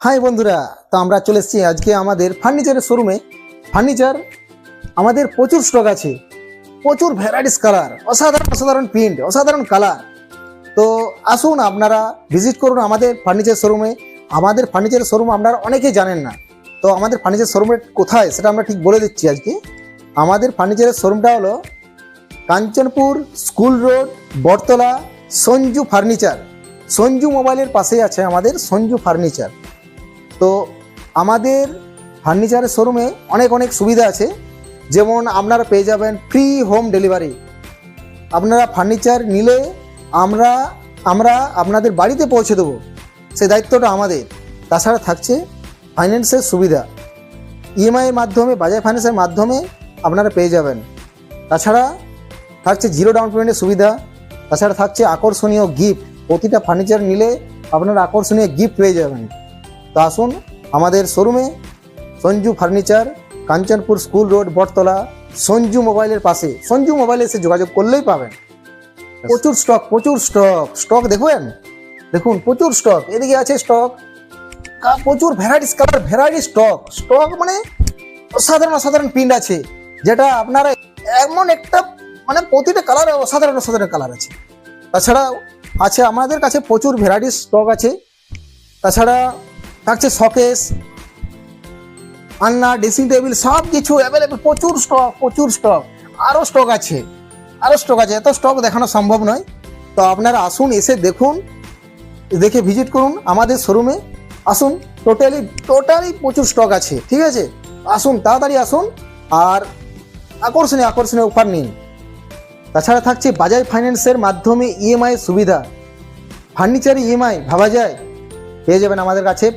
High বন্ধুরা, তো আমরা চলে এসেছি আজকে আমাদের ফার্নিচারের শোরুমে। ফার্নিচার আমাদের প্রচুর স্টক আছে, প্রচুর ভ্যারাইটিস কালার, অসাধারণ অসাধারণ প্রিন্ট, অসাধারণ কালার। তো আসুন আপনারা ভিজিট করুন আমাদের ফার্নিচার শোরুমে। আমাদের ফার্নিচার শোরুম আপনারা অনেকেই জানেন না, তো আমাদের ফার্নিচার শোরুমের কোথায় সেটা আমরা ঠিক বলে দিচ্ছি আজকে। আমাদের ফার্নিচারের শোরুমটা হলো Kanchanpur school road, Battala, Sanju furniture. Sanju মোবাইলের পাশেই আছে আমাদের সঞ্জু ফার্নিচার। তো আমাদের ফার্নিচারের শোরুমে অনেক অনেক সুবিধা আছে, যেমন আপনারা পেয়ে যাবেন ফ্রি হোম ডেলিভারি। আপনারা ফার্নিচার নিলে আমরা আমরা আপনাদের বাড়িতে পৌঁছে দেবো, সেই দায়িত্বটা আমাদের। তাছাড়া থাকছে ফাইন্যান্সের সুবিধা, ইএমআইয়ের মাধ্যমে, বাজাজ ফাইন্যান্সের মাধ্যমে আপনারা পেয়ে যাবেন। তাছাড়া থাকছে জিরো ডাউন পেমেন্টের সুবিধা। তাছাড়া থাকছে আকর্ষণীয় গিফট, প্রতিটা ফার্নিচার নিলে আপনারা আকর্ষণীয় গিফট পেয়ে যাবেন। তো আসুন আমাদের শোরুমে, Sanju furniture, Kanchanpur school road, Battala, Sanju মোবাইলের পাশে। সঞ্জু মোবাইলে এসে যোগাযোগ করলেই পাবেন। প্রচুর স্টক, প্রচুর স্টক। স্টক দেখবেন, দেখুন প্রচুর স্টক। এদিকে আছে স্টক, প্রচুর varieties colour, varieties stock. Stock মানে অসাধারণ অসাধারণ প্রিন্ট আছে, যেটা আপনারা এমন একটা মানে প্রতিটা কালার অসাধারণ অসাধারণ কালার আছে। তাছাড়া আছে আমাদের কাছে প্রচুর ভ্যারাইটিস স্টক আছে। তাছাড়া থাকছে শোকেস, আলনা, ড্রেসিং টেবিল, সব কিছু অ্যাভেলেবেল। প্রচুর স্টক, প্রচুর স্টক। আরও স্টক আছে, আরও স্টক আছে। এত স্টক দেখানো সম্ভব নয়। তো আপনারা আসুন, এসে দেখুন, দেখে ভিজিট করুন আমাদের শোরুমে। আসুন, টোটালি প্রচুর স্টক আছে, ঠিক আছে? আসুন, তাড়াতাড়ি আসুন আর আকর্ষণীয় আকর্ষণীয় অফার নিন। তাছাড়া থাকছে বাজাজ ফাইন্যান্সের মাধ্যমে ইএমআই সুবিধা। ফার্নিচার ইএমআই ভাবা যায়, পেয়ে যাবেন আমাদের কাছে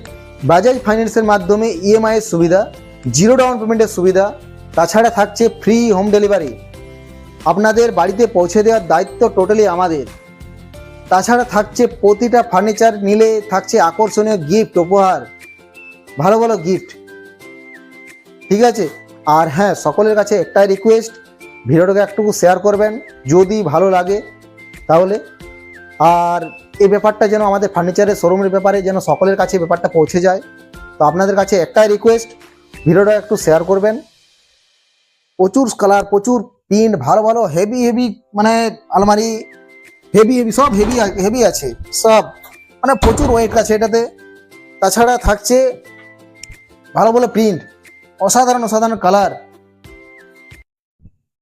বাজাজ ফাইন্যান্সের মাধ্যমে ইএমআই এর সুবিধা, জিরো ডাউন পেমেন্টের সুবিধা। তাছাড়া থাকছে ফ্রি হোম ডেলিভারি, আপনাদের বাড়িতে পৌঁছে দেওয়ার দায়িত্ব টোটালি আমাদের। তাছাড়া থাকছে প্রতিটা ফার্নিচার নিলে থাকছে আকর্ষণীয় গিফট, উপহার, ভালো ভালো গিফট, ঠিক আছে? আর হ্যাঁ, সকলের কাছে একটাই রিকোয়েস্ট, ভিডিওটাকে একটু শেয়ার করবেন যদি ভালো লাগে তাহলে। আর এই ব্যাপারটা যেন আমাদের ফার্নিচারের শোরুমের ব্যাপারে যেন সকলের কাছে ব্যাপারটা পৌঁছে যায়। তো আপনাদের কাছে একটাই রিকোয়েস্ট, ভিডিওটা একটু শেয়ার করবেন। প্রচুর কালার, প্রচুর প্রিন্ট, ভালো ভালো হেভি হেভি মানে আলমারি, হেভি হেভি, সব হেভি হেভি আছে, সব মানে প্রচুর ওয়েট আছে এটাতে। তাছাড়া থাকছে ভালো ভালো প্রিন্ট, অসাধারণ অসাধারণ কালার।